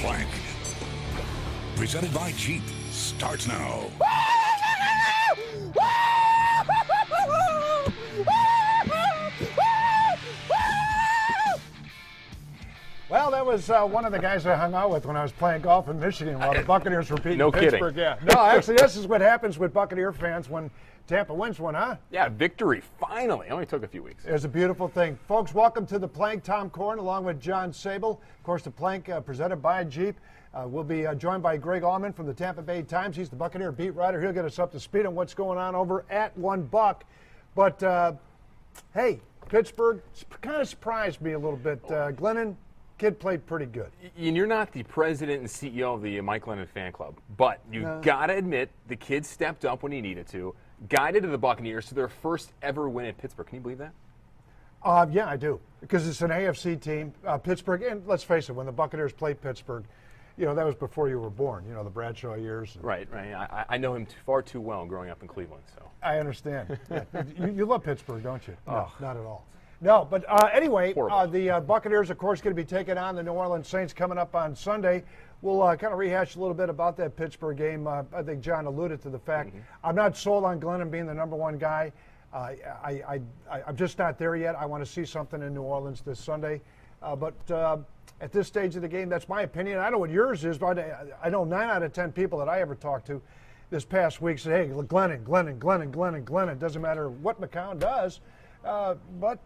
Plank. Presented by Jeep. Starts now. Well, that was one of the guys I hung out with when I was playing golf in Michigan while the Buccaneers were beating No Pittsburgh. kidding. Yeah. No, actually, this is what happens with Buccaneer fans when Tampa wins one, huh? Yeah, victory, finally. It only took a few weeks. It was a beautiful thing. Folks, welcome to the Plank. Tom Korn along with John Sable. Of course, the Plank presented by Jeep. We'll be joined by Greg Allman from the Tampa Bay Times. He's the Buccaneer beat writer. He'll get us up to speed on what's going on over at One Buck. But, hey, Pittsburgh kind of surprised me a little bit. Glennon, kid played pretty good. And you're not the president and CEO of the Mike Glennon fan club, but you got to admit the kid stepped up when he needed to, guided the Buccaneers to their first ever win in Pittsburgh. Can you believe that? Yeah, I do, because it's an AFC team. Pittsburgh, and let's face it, when the Buccaneers played Pittsburgh, you know, that was before you were born, you know, the Bradshaw years. Right. I know him far too well growing up in Cleveland. So I understand. Yeah. You love Pittsburgh, don't you? No, not at all. No, but anyway, the Buccaneers, of course, going to be taking on the New Orleans Saints coming up on Sunday. We'll kind of rehash a little bit about that Pittsburgh game. I think John alluded to the fact I'm not sold on Glennon being the number one guy. I'm just not there yet. I want to see something in New Orleans this Sunday. But at this stage of the game, that's my opinion. I know what yours is, but I know 9 out of 10 people that I ever talked to this past week said, hey, Glennon. Doesn't matter what McCown does. But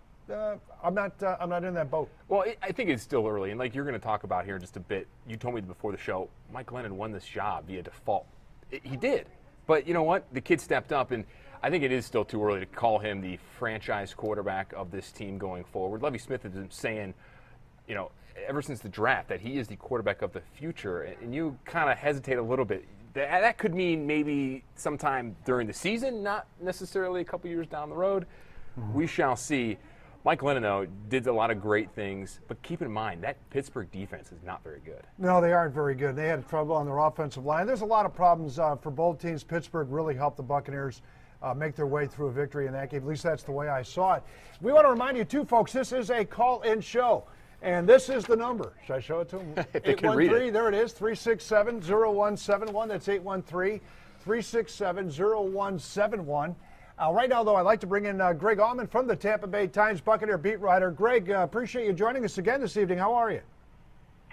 I'm not in that boat. Well, I think it's still early, and like you're going to talk about here in just a bit. You told me before the show, Mike Glennon won this job via default. He did, but you know what? The kid stepped up, and I think it is still too early to call him the franchise quarterback of this team going forward. Lovie Smith has been saying, you know, ever since the draft that he is the quarterback of the future, and you kind of hesitate a little bit. That could mean maybe sometime during the season, not necessarily a couple years down the road. We shall see. Mike Glennon, though, did a lot of great things, but keep in mind that Pittsburgh defense is not very good. No, they aren't very good. They had trouble on their offensive line. There's a lot of problems for both teams. Pittsburgh really helped the Buccaneers make their way through a victory in that game. At least that's the way I saw it. We want to remind you, too, folks, this is a call-in show, and this is the number. Should I show it to them? They can read it. There it is, 367-0171. That's 813-367-0171. Right now, though, I'd like to bring in Greg Allman from the Tampa Bay Times, Buccaneer beat writer. Greg, appreciate you joining us again this evening. How are you?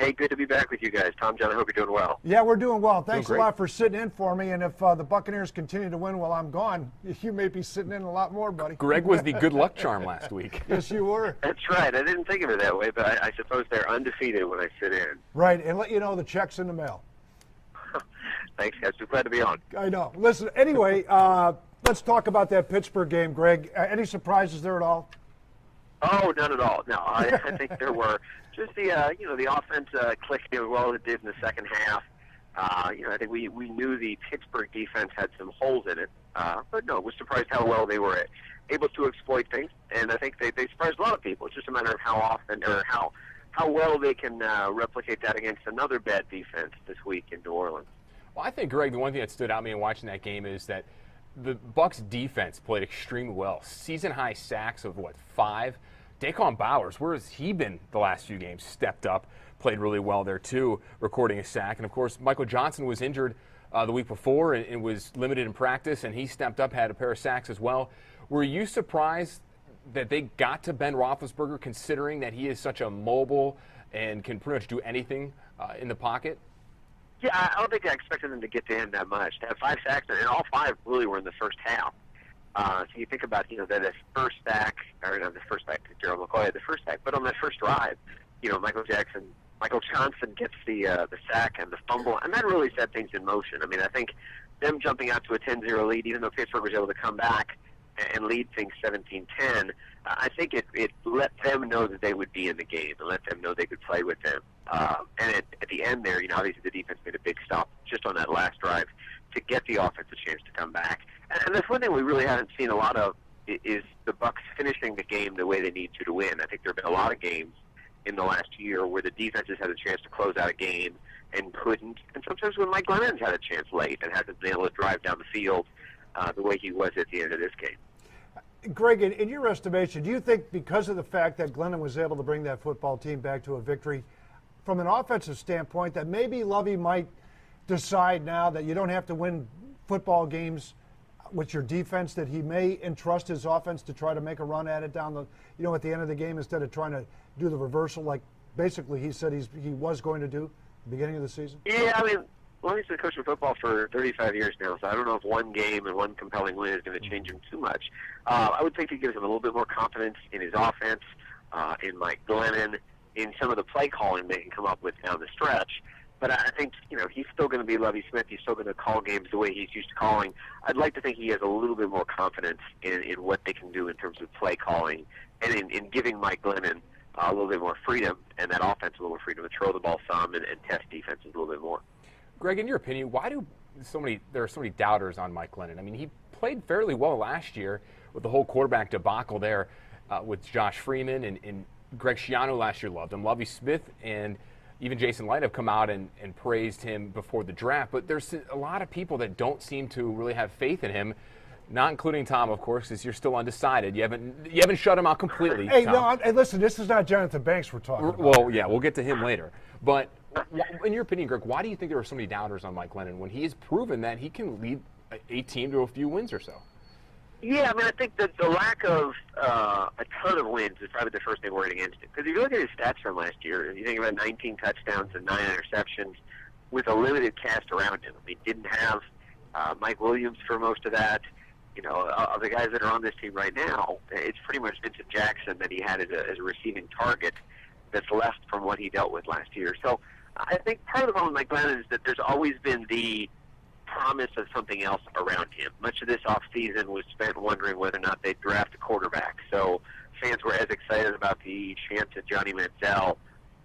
Hey, good to be back with you guys. Tom, John, I hope you're doing well. Yeah, we're doing well. Thanks a great. lot for sitting in for me. And if the Buccaneers continue to win while I'm gone, you may be sitting in a lot more, buddy. Greg was the good luck charm last week. Yes, you were. That's right. I didn't think of it that way, but I suppose they're undefeated when I sit in. Right, and let you know the check's in the mail. Thanks, guys. We're glad to be on. I know. Listen, anyway, let's talk about that Pittsburgh game, Greg. Any surprises there at all? Oh, none at all. No, I think there were just the offense clicking as well as it did in the second half. I think we knew the Pittsburgh defense had some holes in it, but no, was surprised how well they were able to exploit things, and I think they surprised a lot of people. It's just a matter of how often or how well they can replicate that against another bad defense this week in New Orleans. Well, I think, Greg, the one thing that stood out to me in watching that game is that the Bucs defense played extremely well. Season-high sacks of, 5? Daquan Bowers, where has he been the last few games? Stepped up, played really well there, too, recording a sack. And, of course, Michael Johnson was injured the week before and was limited in practice, and he stepped up, had a pair of sacks as well. Were you surprised that they got to Ben Roethlisberger, considering that he is such a mobile and can pretty much do anything in the pocket? Yeah, I don't think I expected them to get to him that much. To have 5 sacks, and all 5 really were in the first half. So you think about, that first sack, or not the first sack, Gerald McCoy had the first sack, but on that first drive, Michael Johnson gets the sack and the fumble, and that really set things in motion. I mean, I think them jumping out to a 10-0 lead, even though Pittsburgh was able to come back and lead things 17-10, I think it let them know that they would be in the game and let them know they could play with them. And at the end there, obviously the defense made a big stop just on that last drive to get the offense a chance to come back. And that's one thing we really haven't seen a lot of is the Bucs finishing the game the way they need to win. I think there have been a lot of games in the last year where the defenses had a chance to close out a game and couldn't. And sometimes when Mike Glennon's had a chance late and hasn't been able to drive down the field the way he was at the end of this game. Greg, in your estimation, do you think because of the fact that Glennon was able to bring that football team back to a victory, from an offensive standpoint that maybe Lovey might decide now that you don't have to win football games with your defense, that he may entrust his offense to try to make a run at it down the, at the end of the game instead of trying to do the reversal like basically he said he was going to do at the beginning of the season? Yeah, I mean, Lovey's been coaching football for 35 years now, so I don't know if one game and one compelling win is going to change him too much. I would think it gives him a little bit more confidence in his offense, in Mike Glennon, in some of the play calling they can come up with down the stretch. But I think, he's still going to be Lovie Smith. He's still going to call games the way he's used to calling. I'd like to think he has a little bit more confidence in what they can do in terms of play calling and in giving Mike Glennon a little bit more freedom and that offense a little more freedom to throw the ball some and test defenses a little bit more. Greg, in your opinion, why do there are so many doubters on Mike Glennon? I mean, he played fairly well last year with the whole quarterback debacle there with Josh Freeman, and Greg Schiano last year loved him. Lovie Smith and even Jason Light have come out and praised him before the draft, but there's a lot of people that don't seem to really have faith in him, not including Tom, of course, because you're still undecided. You haven't shut him out completely. Hey, Tom. no, listen, this is not Jonathan Banks we're talking about. Well, yeah, we'll get to him later. But in your opinion, Greg, why do you think there are so many doubters on Mike Glennon when he has proven that he can lead a team to a few wins or so? Yeah, I mean, I think that the lack of a ton of wins is probably the first thing worried against him. Because if you look at his stats from last year, you think about 19 touchdowns and 9 interceptions with a limited cast around him. He didn't have Mike Williams for most of that. Of the guys that are on this team right now, it's pretty much Vincent Jackson that he had as a receiving target that's left from what he dealt with last year. So I think part of the problem with Mike Glennon is that there's always been the promise of something else around him. Much of this offseason was spent wondering whether or not they'd draft a quarterback. So fans were as excited about the chance at Johnny Manziel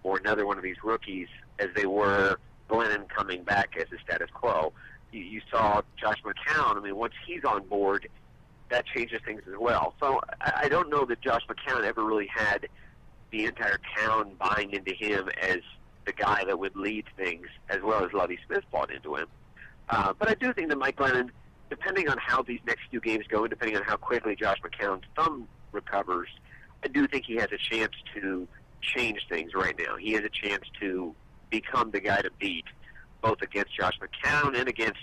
or another one of these rookies as they were Glennon coming back as a status quo. You saw Josh McCown. I mean, once he's on board, that changes things as well. So I don't know that Josh McCown ever really had the entire town buying into him as the guy that would lead things, as well as Lovie Smith bought into him. But I do think that Mike Glennon, depending on how these next few games go, and depending on how quickly Josh McCown's thumb recovers, I do think he has a chance to change things right now. He has a chance to become the guy to beat, both against Josh McCown and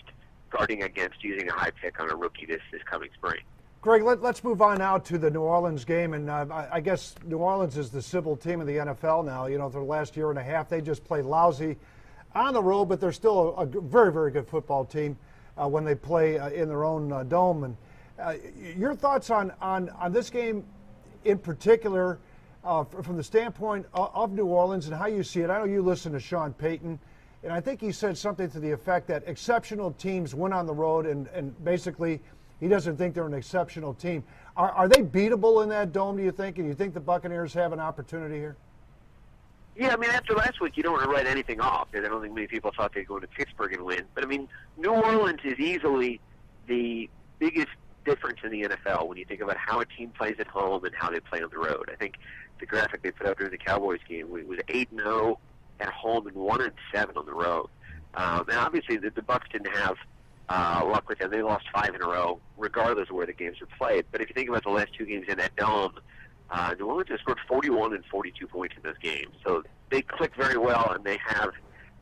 guarding against using a high pick on a rookie this coming spring. Greg, let's move on now to the New Orleans game. And I guess New Orleans is the civil team of the NFL now. For the last year and a half, they just played lousy on the road, but they're still a very, very good football team when they play in their own dome. And your thoughts on this game in particular from the standpoint of New Orleans and how you see it? I know you listen to Sean Payton, and I think he said something to the effect that exceptional teams win on the road, and basically he doesn't think they're an exceptional team. Are they beatable in that dome, do you think? And you think the Buccaneers have an opportunity here? Yeah, I mean, after last week, you don't want to write anything off, because I don't think many people thought they'd go to Pittsburgh and win. But, I mean, New Orleans is easily the biggest difference in the NFL when you think about how a team plays at home and how they play on the road. I think the graphic they put out during the Cowboys game was 8-0 at home and 1-7 on the road. And obviously, the Bucs didn't have luck with them. They lost 5 in a row, regardless of where the games were played. But if you think about the last 2 games in that dome, New Orleans has scored 41 and 42 points in those games. So they click very well, and they have,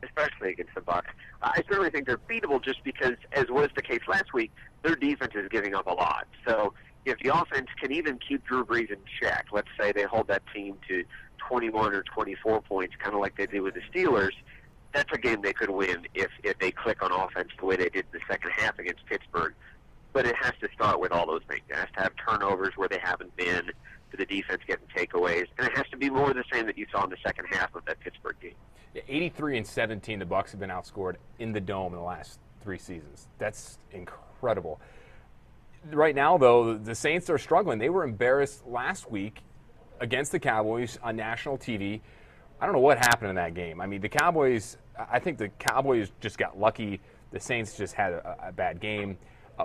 especially against the Bucs. I certainly think they're beatable just because, as was the case last week, their defense is giving up a lot. So if the offense can even keep Drew Brees in check, let's say they hold that team to 21 or 24 points, kind of like they did with the Steelers, that's a game they could win if they click on offense the way they did in the second half against Pittsburgh. But it has to start with all those things. It has to have turnovers where they haven't been, to the defense getting takeaways, and it has to be more of the same that you saw in the second half of that Pittsburgh game. 83-17, the Bucs have been outscored in the dome in the last 3 seasons. That's incredible. Right now, though, the Saints are struggling. They were embarrassed last week against the Cowboys on national TV. I don't know what happened in that game. I mean, I think the Cowboys just got lucky. The Saints just had a bad game.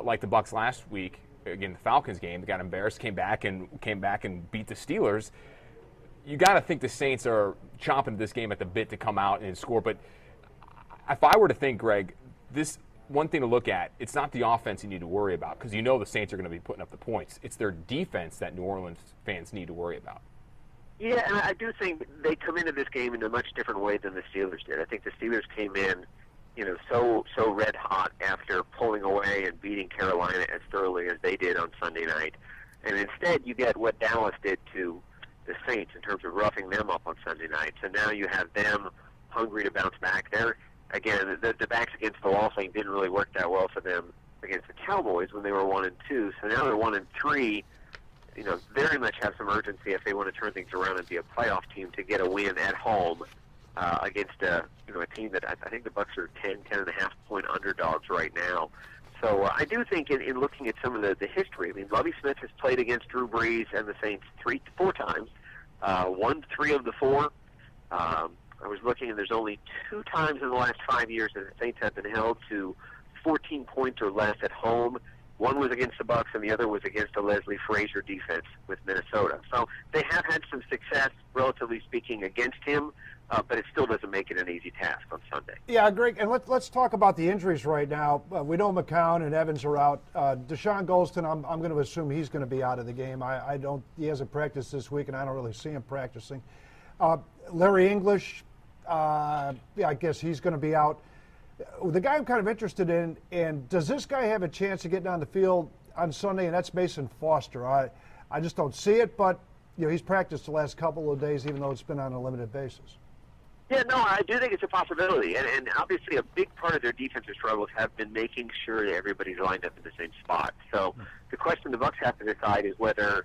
Like the Bucs last week, again, the Falcons game, they got embarrassed, came back and beat the Steelers. You got to think the Saints are chomping this game at the bit to come out and score. But if I were to think, Greg, this one thing to look at, it's not the offense you need to worry about, because the Saints are going to be putting up the points. It's their defense that New Orleans fans need to worry about. Yeah, and I do think they come into this game in a much different way than the Steelers did. I think the Steelers came in, so red hot after pulling away and beating Carolina as thoroughly as they did on Sunday night. And instead, you get what Dallas did to the Saints in terms of roughing them up on Sunday night. So now you have them hungry to bounce back. Again, the backs against the wall thing didn't really work that well for them against the Cowboys when they were 1-2. So now they're 1-3. Very much have some urgency if they want to turn things around and be a playoff team to get a win at home against a team that I think the Bucs are 10.5 point underdogs right now. So I do think in looking at some of the history, I mean, Lovie Smith has played against Drew Brees and the Saints 4 times, won 3 of the 4. I was looking, and there's only 2 times in the last 5 years that the Saints have been held to 14 points or less at home. One was against the Bucs, and the other was against a Leslie Frazier defense with Minnesota. So they have had some success, relatively speaking, against him, but it still doesn't make it an easy task on Sunday. Yeah, Greg, and let's talk about the injuries right now. We know McCown and Evans are out. Deshaun Golston, I'm going to assume he's going to be out of the game. He hasn't practiced this week, and I don't really see him practicing. Larry English, I guess he's going to be out. The guy I'm kind of interested in, and does this guy have a chance of getting on the field on Sunday? And that's Mason Foster. I just don't see it, but he's practiced the last couple of days, even though it's been on a limited basis. Yeah, no, I do think it's a possibility, and obviously a big part of their defensive struggles have been making sure that everybody's lined up in the same spot. So the question the Bucs have to decide is whether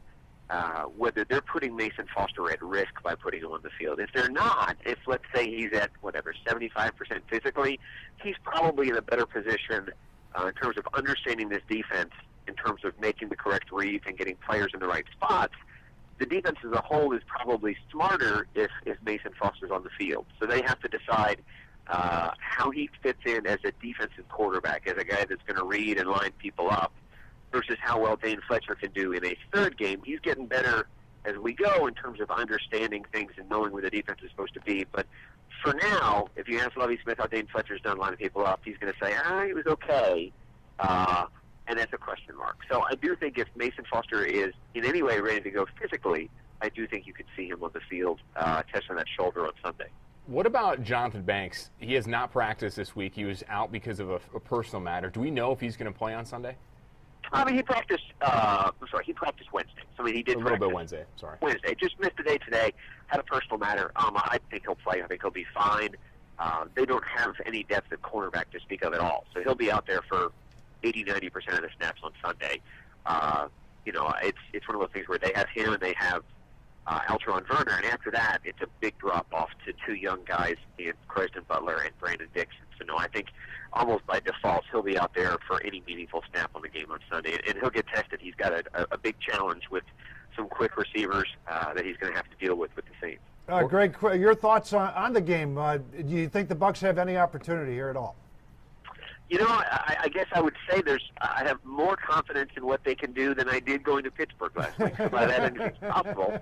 they're putting Mason Foster at risk by putting him on the field. If they're not, if let's say he's at 75% physically, he's probably in a better position in terms of understanding this defense, in terms of making the correct reads and getting players in the right spots. The defense as a whole is probably smarter if Mason Foster's on the field. So they have to decide how he fits in as a defensive quarterback, as a guy that's going to read and line people up, versus how well Dane Fletcher can do in a third game. He's getting better as we go in terms of understanding things and knowing where the defense is supposed to be. But for now, if you ask Lovie Smith how Dane Fletcher's done lining people up, he's going to say, he was okay. And that's a question mark. So I do think if Mason Foster is in any way ready to go physically, I do think you could see him on the field testing that shoulder on Sunday. What about Jonathan Banks? He has not practiced this week. He was out because of a personal matter. Do we know if he's going to play on Sunday? I mean, he practiced. He practiced Wednesday. So I mean, he did a little bit Wednesday. Sorry, Wednesday. Just missed a day today. Had a personal matter. I think he'll play. I think he'll be fine. They don't have any depth at cornerback to speak of at all. So he'll be out there for 80-90% of the snaps on Sunday. It's one of those things where they have him and they have Altron Verner, and after that, it's a big drop off to 2 young guys in Creston Butler and Brandon Dixon. So no, I think almost by default he'll be out there for any meaningful snap on the game on Sunday, and he'll get tested. He's got a big challenge with some quick receivers that he's going to have to deal with the Saints. Greg, your thoughts on the game? Do you think the Bucs have any opportunity here at all? I guess I would say I have more confidence in what they can do than I did going to Pittsburgh last week. So by that, anything's possible.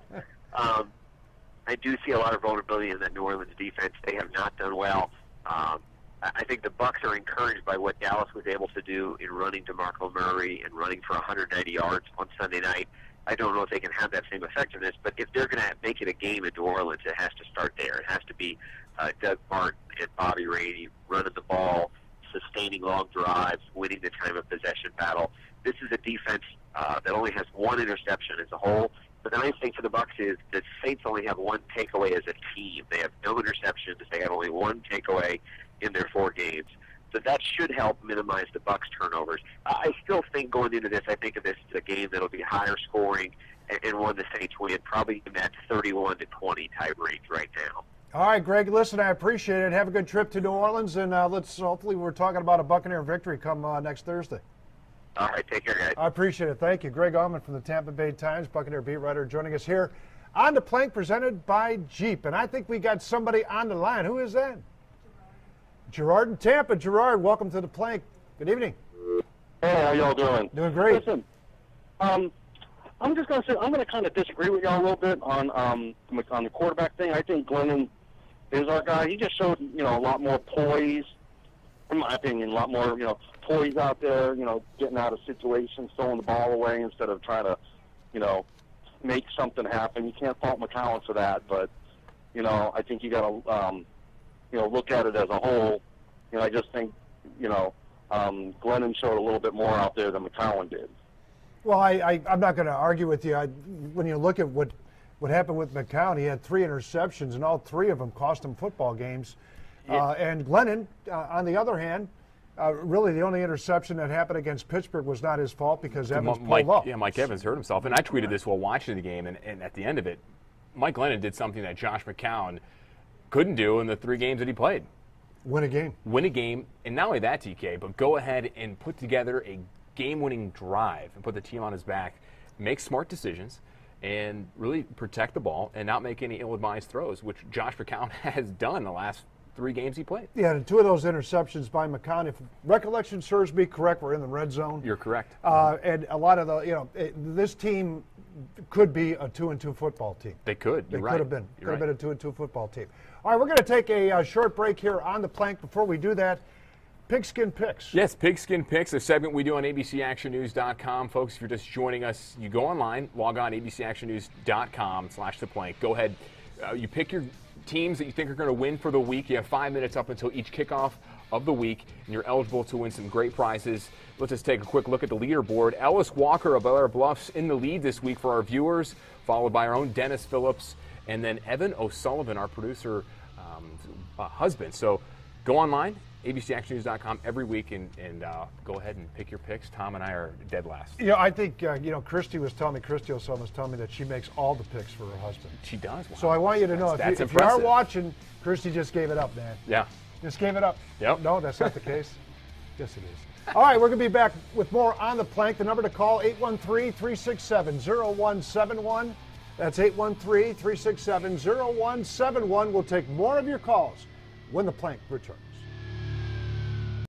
I do see a lot of vulnerability in that New Orleans defense. They have not done well. I think the Bucs are encouraged by what Dallas was able to do in running DeMarco Murray and running for 190 yards on Sunday night. I don't know if they can have that same effectiveness, but if they're going to make it a game in New Orleans, it has to start there. It has to be Doug Martin and Bobby Rainey running the ball, sustaining long drives, winning the time of possession battle. This is a defense that only has 1 interception as a whole. But the nice thing for the Bucs is the Saints only have 1 takeaway as a team. They have no interceptions. They have only 1 takeaway in their 4 games. So that should help minimize the Bucs' turnovers. I still think going into this, I think of this as a game that'll be higher scoring and one the Saints win, probably in that 31-20 type range right now. All right, Greg, listen, I appreciate it. Have a good trip to New Orleans, and hopefully we're talking about a Buccaneer victory come next Thursday. All right, take care, guys. I appreciate it. Thank you. Greg Auman from the Tampa Bay Times, Buccaneer beat writer, joining us here on The Plank, presented by Jeep. And I think we got somebody on the line. Who is that? Gerard in Tampa. Gerard, welcome to The Plank. Good evening. Hey, how y'all doing? Doing great. Listen, I'm just going to say I'm going to kind of disagree with y'all a little bit on the quarterback thing. I think Glennon is our guy. He just showed, a lot more poise, in my opinion, a lot more, poise out there, getting out of situations, throwing the ball away instead of trying to, make something happen. You can't fault McCowan for that, but I think you got to look at it as a whole. I just think Glennon showed a little bit more out there than McCowan did. Well, I'm not going to argue with you. When you look at what happened with McCown, he had 3 interceptions, and all 3 of them cost him football games. And Glennon, on the other hand, really the only interception that happened against Pittsburgh was not his fault because Evans pulled up. Yeah, Mike Evans hurt himself. And I tweeted this while watching the game, and at the end of it, Mike Glennon did something that Josh McCown couldn't do in the 3 games that he played. Win a game. Win a game, and not only that, TK, but go ahead and put together a game-winning drive and put the team on his back, make smart decisions, and really protect the ball and not make any ill-advised throws, which Josh McCown has done the last 3 games he played. Yeah, and 2 of those interceptions by McCown, if recollection serves me correct, were in the red zone. You're correct. And a lot of this team could be a 2-2 football team. They could. They You're could have right. been. You're Could have been a 2-2 football team. All right, we're going to take a short break here on the plank. Before we do that, Pigskin Picks. Yes, Pigskin Picks, a segment we do on abcactionnews.com. Folks, if you're just joining us, you go online, log on, abcactionnews.com/theplank. Go ahead. You pick your teams that you think are going to win for the week. You have 5 minutes up until each kickoff of the week, and you're eligible to win some great prizes. Let's just take a quick look at the leaderboard. Ellis Walker of Bel Air Bluffs in the lead this week for our viewers, followed by our own Dennis Phillips, and then Evan O'Sullivan, our producer husband. So go online, abcactionnews.com every week, and go ahead and pick your picks. Tom and I are dead last. I think, Christy O'Sullivan was telling me that she makes all the picks for her husband. She does. Wow. So I want you to know, if you are watching, Christy just gave it up, man. Yeah. Just gave it up. Yep. No, that's not the case. Yes, it is. All right, we're going to be back with more on the plank. The number to call, 813-367-0171. That's 813-367-0171. We'll take more of your calls when the plank returns.